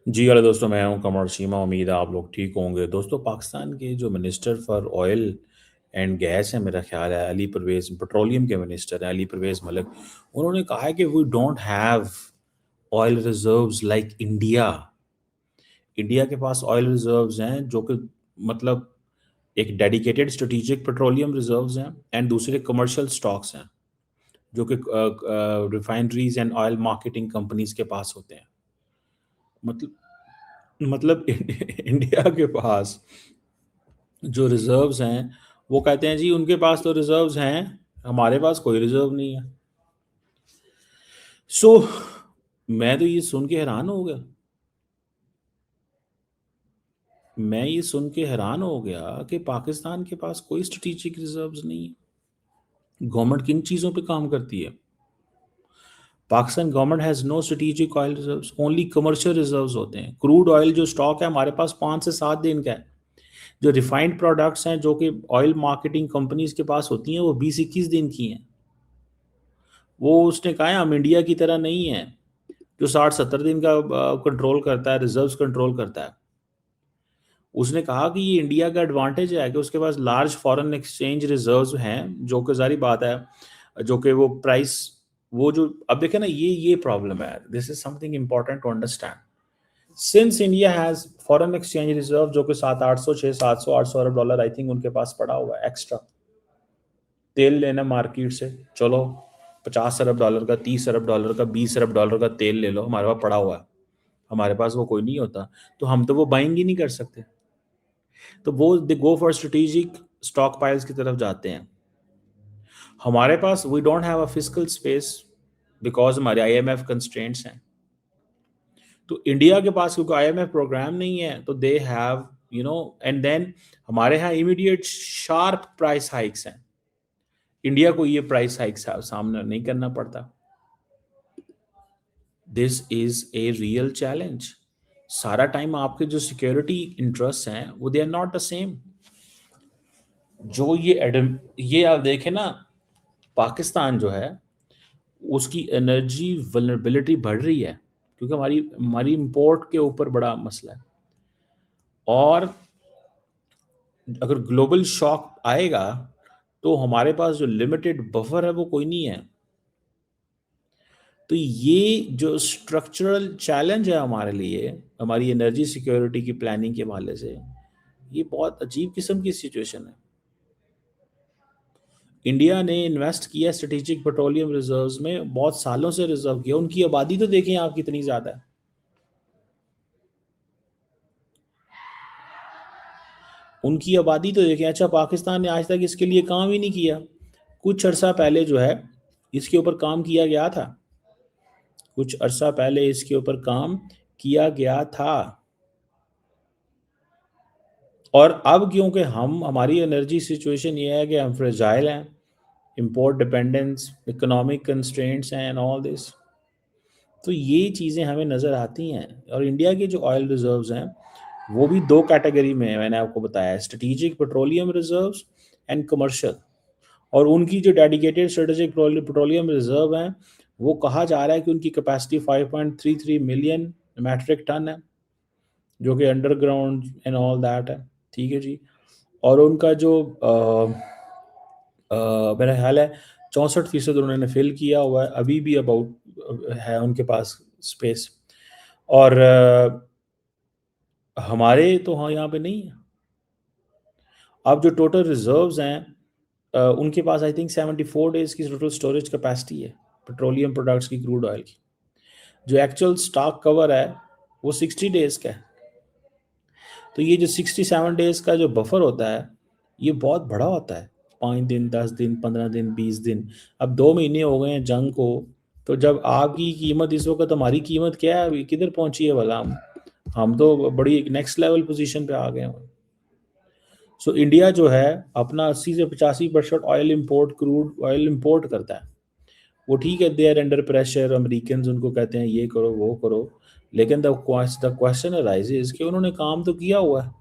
जी, hello दोस्तों, मैं हूं कमर सीमा। उम्मीद है आप लोग ठीक होंगे। दोस्तों, पाकिस्तान के जो minister for oil and gas है, मेरा ख्याल है अली परवेज़, पेट्रोलियम के मिनिस्टर हैं अली परवेज़ मलिक। उन्होंने कहा है कि we don't have oil reserves like India. India के पास ऑयल रिजर्व्स हैं जो कि मतलब एक डेडिकेटेड स्ट्रेटेजिक पेट्रोलियम रिजर्व्स हैं एंड दूसरे कमर्शियल स्टॉक्स हैं जो कि refineries and oil marketing companies के पास होते हैं। मतलब मतलब इंडिया के पास जो रिजर्व्स हैं, वो कहते हैं जी उनके पास तो रिजर्व्स हैं, हमारे पास कोई रिजर्व नहीं है। सो मैं तो ये सुन के हैरान हो गया। मैं ये सुन के हैरान हो गया कि पाकिस्तान के पास कोई स्ट्रेटेजिक रिजर्व्स नहीं है। गवर्नमेंट किन चीज़ों पे काम करती है? Pakistan government has no strategic oil reserves, only commercial reserves होते हैं। क्रूड ऑयल जो स्टॉक है हमारे पास 5 से 7 दिन का है। जो रिफाइंड प्रोडक्ट्स हैं जो कि ऑयल मार्केटिंग कंपनीज के पास होती हैं वो 20-21 दिन की हैं। वो उसने कहा है हम इंडिया की तरह नहीं है जो 60-70 दिन का कंट्रोल करता है, रिजर्व्स कंट्रोल करता है। उसने कहा कि ये इंडिया का एडवांटेज है कि उसके पास लार्ज फॉरेन एक्सचेंज रिजर्व्स हैं, जो कि ज़ाहिर बात है, जो कि वो प्राइस, वो जो अब देखें ना, ये प्रॉब्लम है। This is something important to understand. Since India has foreign exchange reserve जो कि 700-800 600-700 800 अरब डॉलर आई थिंक उनके पास पड़ा हुआ है एक्स्ट्रा। तेल लेना मार्केट से, चलो 50 अरब डॉलर का, 30 अरब डॉलर का, 20 अरब डॉलर का तेल ले लो, हमारे पास पड़ा हुआ है। हमारे पास वो कोई नहीं होता, तो हम तो वो बाइंग ही नहीं कर सकते। तो वो they go for strategic stockpiles की तरफ जाते हैं। हमारे पास we don't have a physical space because हमारे आईएमएफ कंस्ट्रेंट्स हैं। तो इंडिया के पास क्योंकि आईएमएफ प्रोग्राम नहीं है तो दे हैव एंड देन हमारे यहाँ इमीडिएट शार्प प्राइस हाइक्स हैं। इंडिया को ये प्राइस हाइक्स सामना नहीं करना पड़ता। This is a real challenge. सारा टाइम आपके जो सिक्योरिटी इंटरेस्ट हैं वो they are not the same. जो ये आप देखें ना, पाकिस्तान जो है उसकी एनर्जी वल्नरेबिलिटी बढ़ रही है क्योंकि हमारी हमारी इंपोर्ट के ऊपर बड़ा मसला है। और अगर ग्लोबल शॉक आएगा तो हमारे पास जो लिमिटेड बफर है वो कोई नहीं है। तो ये जो स्ट्रक्चरल चैलेंज है हमारे लिए, हमारी एनर्जी सिक्योरिटी की प्लानिंग के हवाले से, ये बहुत अजीब किस्म की सिचुएशन है। इंडिया ने इन्वेस्ट किया स्ट्रेटेजिक पेट्रोलियम रिजर्व्स में, बहुत सालों से रिजर्व किया। उनकी आबादी तो देखें आप कितनी ज़्यादा है। उनकी आबादी तो देखें। अच्छा, पाकिस्तान ने आज तक इसके लिए काम ही नहीं किया। कुछ अरसा पहले जो है इसके ऊपर काम किया गया था। कुछ अरसा पहले इसके ऊपर काम किया गया था। और अब क्योंकि हमारी एनर्जी सिचुएशन ये है कि हम फ्रेजाइल हैं, इंपोर्ट डिपेंडेंस, इकोनॉमिक कंस्ट्रेंट्स हैं एंड ऑल दिस, तो ये चीज़ें हमें नज़र आती हैं। और इंडिया के जो ऑयल रिजर्व्स हैं वो भी दो कैटेगरी में है, मैंने आपको बताया, strategic petroleum reserves and commercial. और उनकी जो डेडिकेटेड स्ट्रेटेजिक पेट्रोलियम रिजर्व हैं वो कहा जा रहा है कि उनकी कैपेसिटी 5.33 मिलियन मैट्रिक टन है, जो कि अंडरग्राउंड एंड ऑल दैट है। ठीक है जी। और उनका जो मेरा ख्याल है 64% उन्होंने फिल किया हुआ है, अभी भी अबाउट है उनके पास स्पेस। और हमारे तो हाँ यहाँ पे नहीं है। अब जो टोटल रिजर्व्स हैं उनके पास आई थिंक 74 डेज की टोटल स्टोरेज कैपेसिटी है पेट्रोलियम प्रोडक्ट्स की, क्रूड ऑयल की। जो एक्चुअल स्टॉक कवर है वो 60 डेज का है। तो ये जो 67 डेज का जो बफर होता है ये बहुत बड़ा होता है। 5 दिन, 10 दिन, 15 दिन, 20 दिन। अब 2 महीने हो गए हैं जंग को। तो जब आपकी कीमत इस वक्त, हमारी कीमत क्या है अभी, किधर पहुंची है भला? हम तो बड़ी एक नेक्स्ट लेवल पोजीशन पे आ गए हैं। सो इंडिया जो है अपना 80 से 85% oil import, crude oil import करता है। वो ठीक है, they are under pressure, American उनको कहते हैं ये करो वो करो, लेकिन द क्वेश्चन अराइजेज कि उन्होंने काम तो किया हुआ है।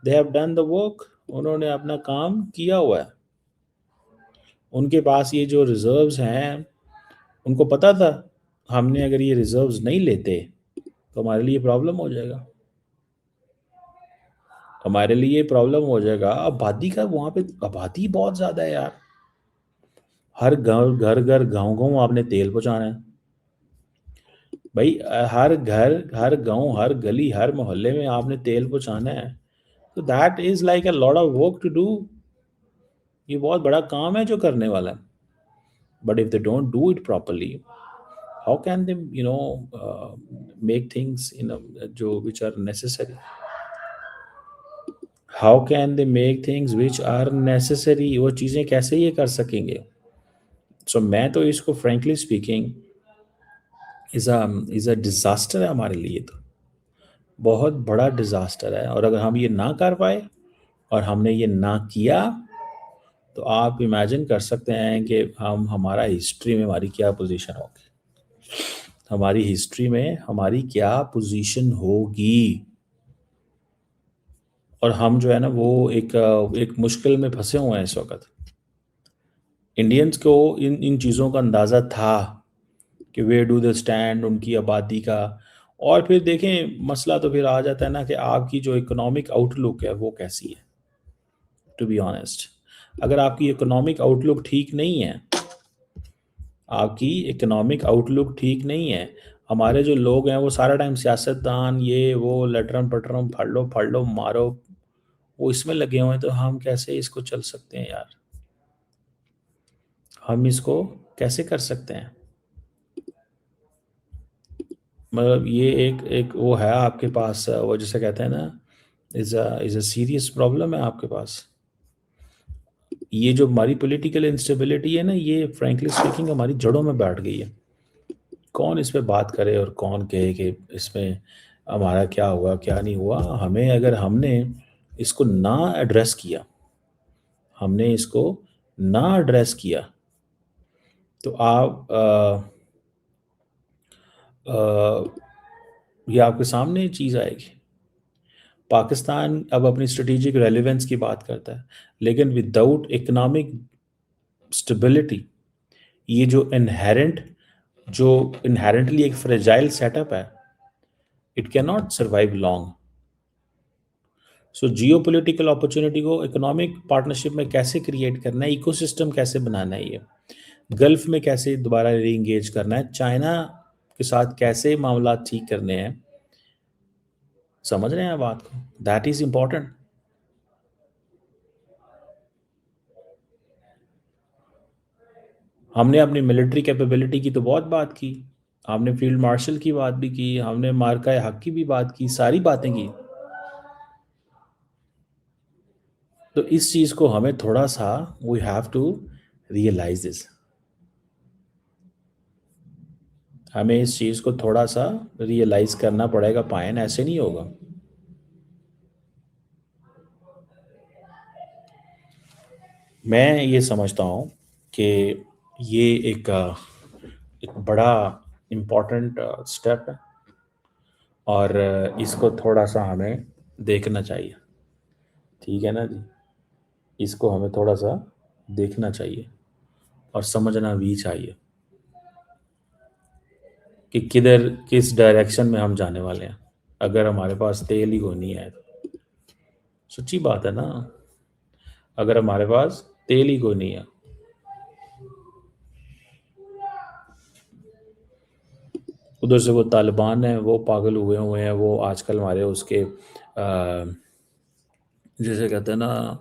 They have done the work, उन्होंने अपना काम किया हुआ है। उनके पास ये जो रिजर्व्स हैं, उनको पता था हमने अगर ये रिजर्व्स नहीं लेते तो हमारे लिए प्रॉब्लम हो जाएगा, हमारे लिए प्रॉब्लम हो जाएगा। आबादी का वहाँ पे आबादी बहुत ज़्यादा है यार, हर घर गाँव गाँव आपने तेल पहुँचाना है भाई, हर गाँव हर गली हर मोहल्ले में आपने तेल पहुँचाना है। तो that is like a lot of work to do, ये बहुत बड़ा काम है जो करने वाला है। But if they don't do it properly, how can they make things जो which are necessary, how can they make things which are necessary, वो चीज़ें कैसे ये कर सकेंगे। सो मैं तो इसको frankly speaking is a disaster है हमारे लिए, तो बहुत बड़ा डिज़ास्टर है। और अगर हम ये ना कर पाए और हमने ये ना किया, तो आप इमेजिन कर सकते हैं कि हमारा हिस्ट्री में हमारी क्या पोजीशन होगी, हमारी हिस्ट्री में हमारी क्या पोजीशन होगी। और हम जो है ना वो एक मुश्किल में फंसे हुए हैं इस वक्त। इंडियंस को इन इन चीज़ों का अंदाज़ा था कि वे डू द स्टैंड उनकी आबादी का। और फिर देखें मसला तो फिर आ जाता है ना कि आपकी जो इकोनॉमिक आउटलुक है वो कैसी है। टू बी ऑनेस्ट, अगर आपकी इकोनॉमिक आउटलुक ठीक नहीं है, आपकी इकोनॉमिक आउटलुक ठीक नहीं है, हमारे जो लोग हैं वो सारा टाइम सियासतदान ये वो लटरम पटरम फाड़ लो मारो, वो इसमें लगे हुए हैं, तो हम कैसे इसको चल सकते हैं यार, हम इसको कैसे कर सकते हैं। मतलब ये एक एक वो है आपके पास, वो जिसे कहते हैं ना, इज़ अ सीरियस प्रॉब्लम है आपके पास। ये जो हमारी पॉलिटिकल इंस्टेबिलिटी है ना, ये फ्रैंकली स्पीकिंग हमारी जड़ों में बैठ गई है। कौन इस पे बात करे और कौन कहे कि इसमें हमारा क्या हुआ क्या नहीं हुआ। हमें अगर हमने इसको ना एड्रेस किया, हमने इसको ना एड्रेस किया, तो आप ये आपके सामने ये चीज़ आएगी। पाकिस्तान अब अपनी स्ट्रेटेजिक रेलेवेंस की बात करता है, लेकिन विदाउट इकोनॉमिक स्टेबिलिटी, ये जो इनहेरेंटली एक फ्रेजाइल सेटअप है, it can not survive long. So geo political opportunity को इकोनॉमिक पार्टनरशिप में कैसे क्रिएट करना है, इकोसिस्टम कैसे बनाना है, ये गल्फ में कैसे दोबारा री इंगेज करना है, चाइना के साथ कैसे मामला ठीक करने हैं, समझ रहे हैं बात को, दैट इज इंपॉर्टेंट। हमने अपनी मिलिट्री कैपेबिलिटी की तो बहुत बात की, हमने फील्ड मार्शल की बात भी की, हमने मार्का हक की भी बात की, सारी बातें की। तो इस चीज़ को हमें थोड़ा सा we have to realise this, हमें इस चीज़ को थोड़ा सा रियलाइज करना पड़ेगा। पायन ऐसे नहीं होगा। मैं ये समझता हूँ कि ये एक बड़ा इम्पोर्टेंट स्टेप है, और इसको थोड़ा सा हमें देखना चाहिए। ठीक है ना जी, इसको हमें थोड़ा सा देखना चाहिए और समझना भी चाहिए कि किधर किस डायरेक्शन में हम जाने वाले हैं। अगर हमारे पास तेल ही कोई नहीं है तो, सच्ची बात है ना, अगर हमारे पास तेल ही कोई नहीं है, उधर से वो तालिबान है वो पागल हुए हैं, वो आजकल हमारे उसके जैसे कहते हैं ना,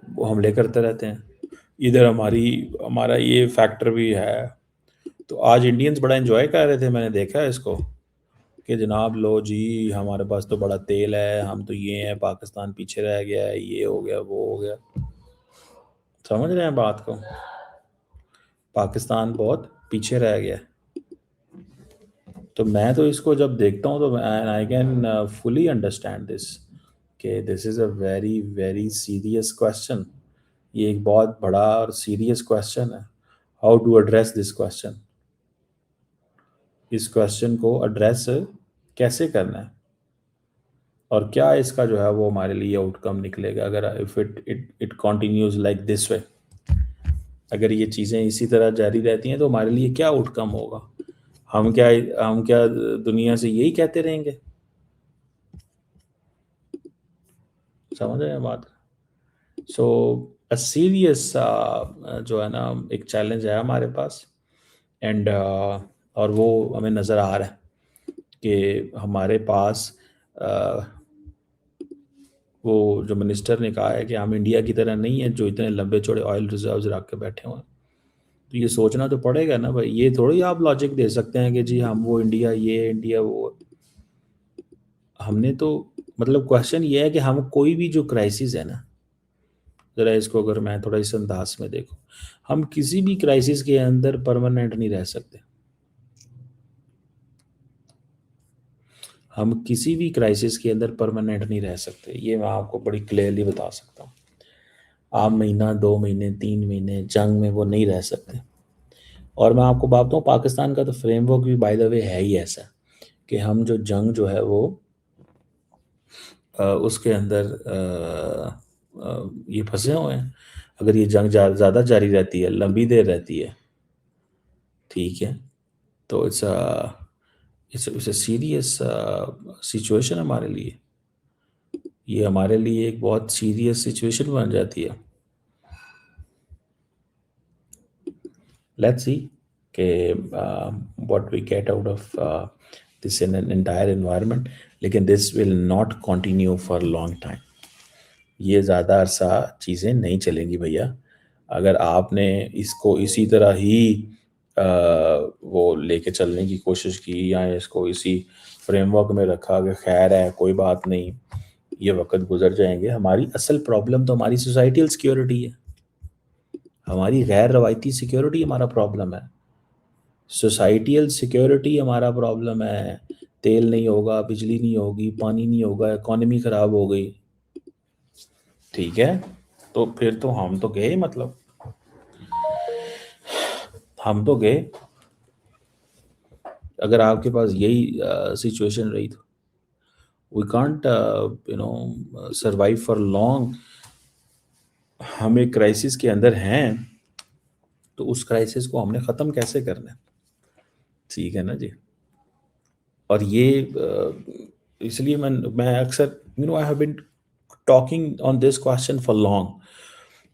वो हमले करते रहते हैं। इधर हमारा ये फैक्टर भी है। तो आज इंडियंस बड़ा एंजॉय कर रहे थे, मैंने देखा है इसको, कि जनाब लो जी हमारे पास तो बड़ा तेल है, हम तो ये हैं, पाकिस्तान पीछे रह गया है, ये हो गया वो हो गया। समझ रहे हैं बात को, पाकिस्तान बहुत पीछे रह गया है। तो मैं तो इसको जब देखता हूँ तो I can fully understand this, कि this is a very very serious question. ये एक बहुत बड़ा और सीरियस क्वेश्चन है। How to address this question, इस क्वेश्चन को एड्रेस कैसे करना है, और क्या इसका जो है वो हमारे लिए आउटकम निकलेगा अगर if it it it continues like this way. अगर ये चीज़ें इसी तरह जारी रहती हैं तो हमारे लिए क्या आउटकम होगा। हम क्या दुनिया से यही कहते रहेंगे? समझ रहे हैं बात? सो अ सीरियस जो है ना एक चैलेंज है हमारे पास। एंड और वो हमें नज़र आ रहा है कि हमारे पास uh, वो जो मिनिस्टर ने कहा है कि हम इंडिया की तरह नहीं है जो इतने लंबे चौड़े ऑयल रिजर्व्स रख के बैठे हुए हैं। तो ये सोचना तो पड़ेगा ना भाई, ये थोड़ी आप लॉजिक दे सकते हैं कि जी हम वो इंडिया ये इंडिया वो। हमने तो मतलब क्वेश्चन ये है कि हम कोई भी जो क्राइसिस है ना, ज़रा इसको अगर मैं थोड़ा इस अंदाज में देखूं, हम किसी भी क्राइसिस के अंदर परमानेंट नहीं रह सकते। हम किसी भी क्राइसिस के अंदर परमानेंट नहीं रह सकते, ये मैं आपको बड़ी क्लियरली बता सकता हूँ। आप महीना 2 महीने 3 महीने जंग में वो नहीं रह सकते। और मैं आपको बात बताऊँ, पाकिस्तान का तो फ्रेमवर्क भी बाय द वे है ही ऐसा कि हम जो जंग जो है वो उसके अंदर ये फंसे हुए हैं। अगर ये जंग ज़्यादा जारी रहती है, लंबी देर रहती है, ठीक है, तो इट्स अ सीरियस सिचुएशन हमारे लिए। ये हमारे लिए एक बहुत सीरियस सिचुएशन बन जाती है। लेट्स सी कि what we get out of this in an entire environment. लेकिन this will not continue for long time. ये ज़्यादा अरसा चीज़ें नहीं चलेंगी भैया। अगर आपने इसको इसी तरह ही वो लेके चलने की कोशिश की या इसको इसी फ्रेमवर्क में रखा कि खैर है कोई बात नहीं, ये वक्त गुजर जाएंगे। हमारी असल प्रॉब्लम तो हमारी सोसाइटल सिक्योरिटी है, हमारी गैर रवायती सिक्योरिटी हमारा प्रॉब्लम है। सोसाइटल सिक्योरिटी हमारा प्रॉब्लम है। तेल नहीं होगा, बिजली नहीं होगी, पानी नहीं होगा, इकॉनमी ख़राब हो गई, ठीक है, तो फिर तो हम तो गए, मतलब हम तो गए। अगर आपके पास यही सिचुएशन रही तो we can't survive for long. हम एक क्राइसिस के अंदर हैं, तो उस क्राइसिस को हमने ख़त्म कैसे करना है? ठीक है ना जी। और ये इसलिए मैं अक्सर I have been talking on this question for long.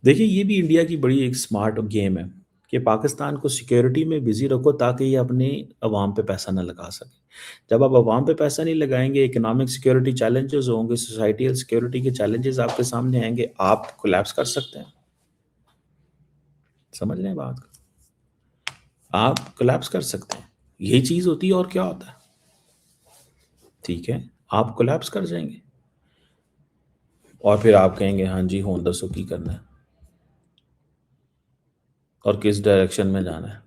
देखिए ये भी इंडिया की बड़ी एक स्मार्ट गेम है कि पाकिस्तान को सिक्योरिटी में बिजी रखो ताकि ये अपने अवाम पे पैसा ना लगा सके। जब आप अवाम पे पैसा नहीं लगाएंगे, इकोनॉमिक सिक्योरिटी चैलेंजेस होंगे, सोसाइटल सिक्योरिटी के चैलेंजेस आपके सामने आएंगे, आप कोलैप्स कर सकते हैं। समझ रहे हैं बात को? आप कोलैप्स कर सकते हैं। यही चीज़ होती है, और क्या होता है? ठीक है, आप कोलैप्स कर जाएंगे और फिर आप कहेंगे हाँ जी हों दसो की करना है और किस डायरेक्शन में जाना है।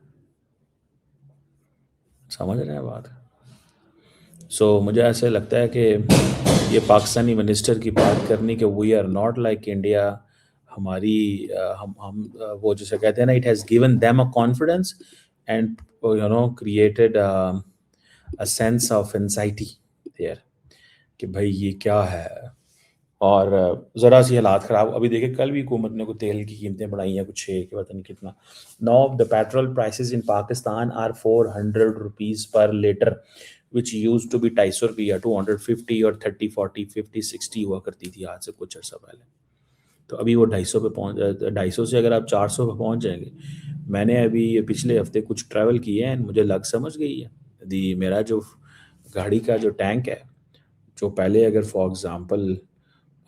समझ रहे हैं बात? मुझे ऐसे लगता है कि ये पाकिस्तानी मिनिस्टर की बात करनी कि we are not like India, हमारी हम वो जैसे कहते हैं ना, it has given them a confidence and created a sense of anxiety there कि भाई ये क्या है। और ज़रा सी हालात ख़राब। अभी देखिए कल भी हुकूमत ने को तेल की कीमतें बढ़ाई हैं, कुछ 6 के पता नहीं कितना। Now the petrol prices in Pakistan are 400 rupees per litre, which used to be 250 रुपया, 250 और 30 40 50 60 हुआ करती थी आज से कुछ अर्सा पहले। तो अभी वो 250 पे पहुँच 250 से अगर आप 400 पे पहुँच जाएंगे। मैंने अभी ये पिछले हफ्ते कुछ ट्रैवल किए हैं, मुझे लग समझ गई है दी मेरा जो गाड़ी का जो टैंक है, जो पहले अगर फॉर एग्ज़ाम्पल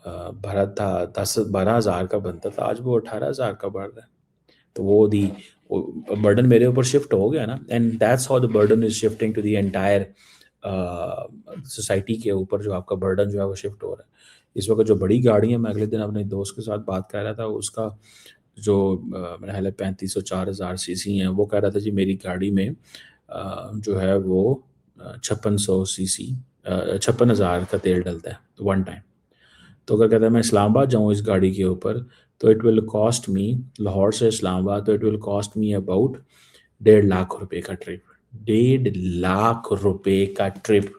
भरा था 10-12 हज़ार का बनता था, आज वो 18 हज़ार का बढ़ रहा है। तो वो दी बर्डन मेरे ऊपर शिफ्ट हो गया ना, and that's how the burden is shifting to the entire society के ऊपर। जो आपका बर्डन जो है वो शिफ्ट हो रहा है इस वक्त। जो बड़ी गाड़ी है, मैं अगले दिन अपने दोस्त के साथ बात कर रहा था, उसका जो मेरा ख्याल है 3500-4000 सीसी है, वो कह रहा था जी मेरी गाड़ी में जो है वो 5600 सीसी 56,000 का तेल डलता है वन टाइम। तो अगर कहता है मैं इस्लामाबाद जाऊँ इस गाड़ी के ऊपर, तो it will cost me, Lahore से इस्लामाबाद, तो it will cost me about 1.5 lakh रुपए का ट्रिप। 1.5 लाख रुपए का ट्रिप।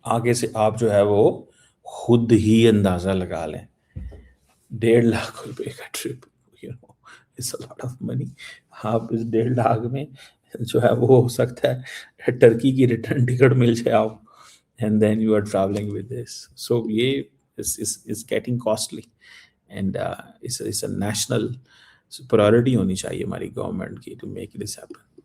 आगे से आप जो है वो खुद ही अंदाज़ा लगा लें। 1.5 लाख रुपए का trip, you know, it's a lot of money. आप इस 1.5 लाख में जो है वो हो सकता है टर्की की रिटर्न टिकट मिल जाए आप, and then you are travelling with this. So ये is getting costly, and it's a national priority होनी चाहिए हमारी गवर्नमेंट की टू मेक दिस हैपन।